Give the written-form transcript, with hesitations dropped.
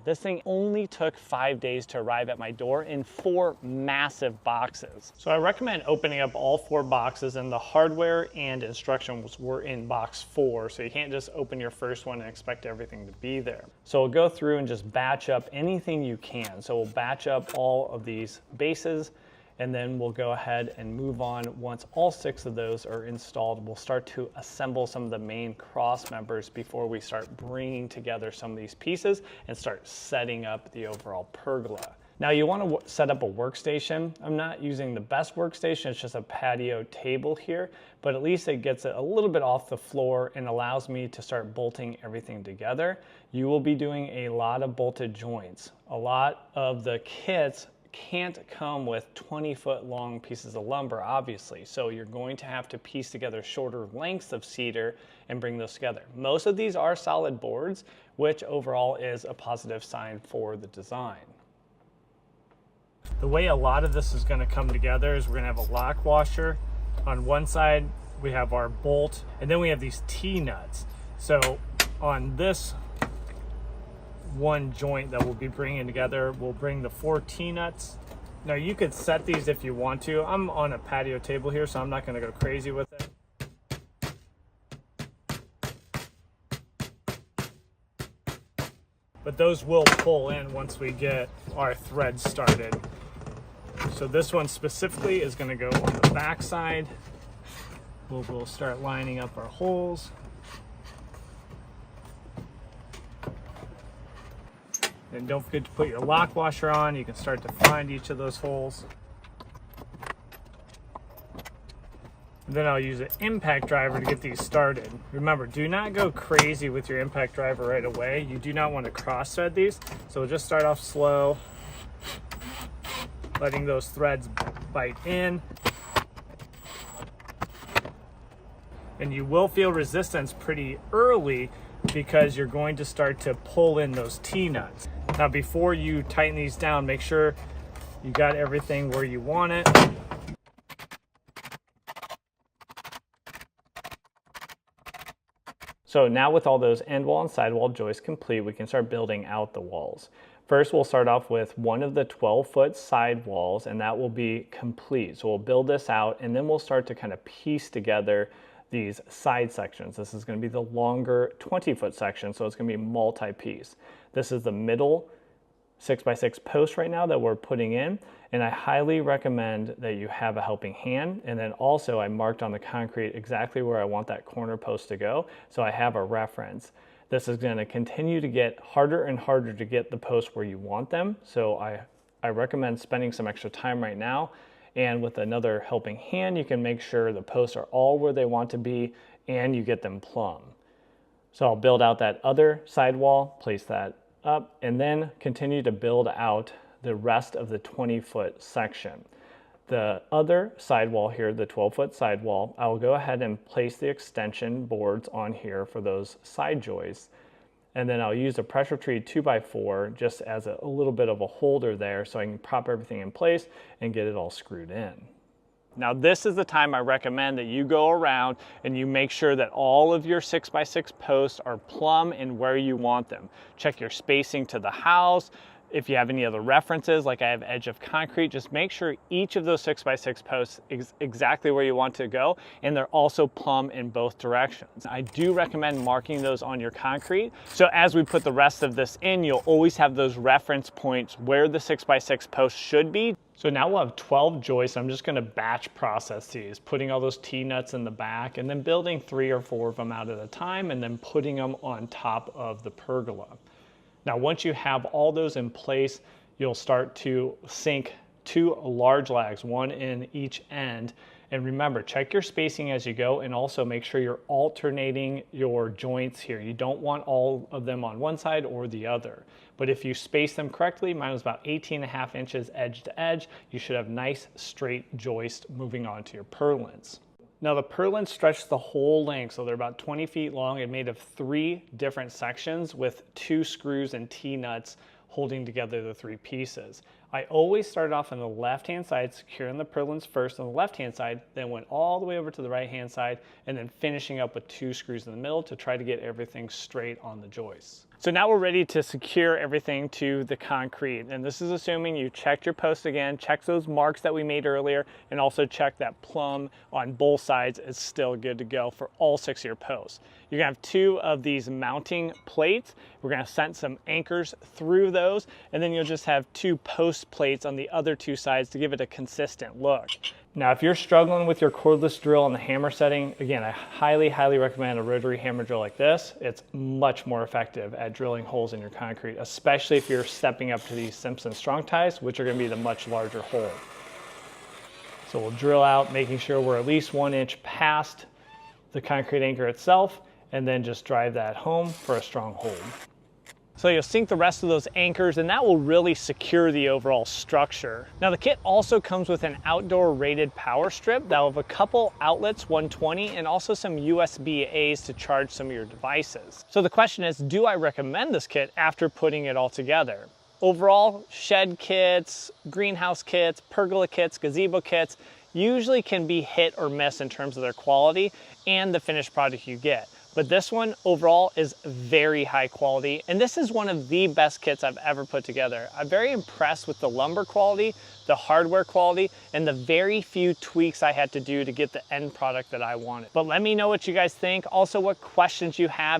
This thing only took 5 days to arrive at my door in 4 massive boxes. So I recommend opening up all 4 boxes, and the hardware and instructions were in box 4, so you can't just open your first one and expect everything to be there. So we'll go through and just batch up anything you can. So we'll batch up all of these bases, and then we'll go ahead and move on. Once all 6 of those are installed, we'll start to assemble some of the main cross members before we start bringing together some of these pieces and start setting up the overall pergola. Now you want to set up a workstation. I'm not using the best workstation, it's just a patio table here, but at least it gets it a little bit off the floor and allows me to start bolting everything together. You will be doing a lot of bolted joints. A lot of the kits can't come with 20-foot long pieces of lumber, obviously. So you're going to have to piece together shorter lengths of cedar and bring those together. Most of these are solid boards, which overall is a positive sign for the design. The way a lot of this is going to come together is we're going to have a lock washer. On one side, we have our bolt, and then we have these T-nuts. So on this one joint that we'll be bringing together, we'll bring the 4 T-nuts. Now you could set these if you want to. I'm on a patio table here, so I'm not going to go crazy with it. But those will pull in once we get our threads started. So this one specifically is going to go on the back side. We'll start lining up our holes. And don't forget to put your lock washer on. You can start to find each of those holes. And then I'll use an impact driver to get these started. Remember, do not go crazy with your impact driver right away. You do not want to cross thread these. So we'll just start off slow, letting those threads bite in. And you will feel resistance pretty early because you're going to start to pull in those T-nuts. Now before you tighten these down, make sure you got everything where you want it. So now with all those end wall and sidewall joists complete, we can start building out the walls. First, we'll start off with one of the 12-foot side walls, and that will be complete. So we'll build this out, and then we'll start to kind of piece together these side sections. This is going to be the longer 20-foot section, so it's going to be multi-piece. This is the middle 6x6 post right now that we're putting in, and I highly recommend that you have a helping hand. And then also I marked on the concrete exactly where I want that corner post to go, so I have a reference. This is going to continue to get harder and harder to get the posts where you want them, so I recommend spending some extra time right now. And with another helping hand, you can make sure the posts are all where they want to be and you get them plumb. So I'll build out that other side wall, place that up, and then continue to build out the rest of the 20-foot section. The other sidewall here, the 12-foot sidewall, I will go ahead and place the extension boards on here for those side joists. And then I'll use a pressure treated 2x4 just as a little bit of a holder there so I can prop everything in place and get it all screwed in. Now this is the time I recommend that you go around and you make sure that all of your 6x6 posts are plumb and where you want them. Check your spacing to the house. If you have any other references, like I have edge of concrete, just make sure each of those 6x6 posts is exactly where you want to go, and they're also plumb in both directions. I do recommend marking those on your concrete, so as we put the rest of this in, you'll always have those reference points where the 6x6 posts should be. So now we'll have 12 joists. I'm just going to batch process these, putting all those T-nuts in the back, and then building 3 or 4 of them out at a time, and then putting them on top of the pergola. Now, once you have all those in place, you'll start to sink 2 large lags, one in each end. And remember, check your spacing as you go, and also make sure you're alternating your joints here. You don't want all of them on one side or the other. But if you space them correctly, mine was about 18.5 inches edge to edge, you should have nice straight joist moving on to your purlins. Now the purlins stretch the whole length, so they're about 20 feet long and made of 3 different sections with 2 screws and T-nuts holding together the 3 pieces. I always started off on the left-hand side, securing the purlins first on the left-hand side, then went all the way over to the right-hand side, and then finishing up with 2 screws in the middle to try to get everything straight on the joist. So now we're ready to secure everything to the concrete. And this is assuming you checked your posts again, checked those marks that we made earlier, and also check that plumb on both sides is still good to go for all 6 of your posts. You're gonna have 2 of these mounting plates. We're gonna send some anchors through those, and then you'll just have 2 post plates on the other 2 sides to give it a consistent look. Now, if you're struggling with your cordless drill and the hammer setting, again, I highly, highly recommend a rotary hammer drill like this. It's much more effective at drilling holes in your concrete, especially if you're stepping up to these Simpson strong ties, which are gonna be the much larger hole. So we'll drill out, making sure we're at least 1 inch past the concrete anchor itself, and then just drive that home for a strong hold. So you'll sink the rest of those anchors, and that will really secure the overall structure. Now the kit also comes with an outdoor rated power strip that will have a couple outlets, 120, and also some USB-A's to charge some of your devices. So the question is, do I recommend this kit after putting it all together? Overall, shed kits, greenhouse kits, pergola kits, gazebo kits usually can be hit or miss in terms of their quality and the finished product you get. But this one overall is very high quality, and this is one of the best kits I've ever put together. I'm very impressed with the lumber quality, the hardware quality, and the very few tweaks I had to do to get the end product that I wanted. But let me know what you guys think. Also, what questions you have.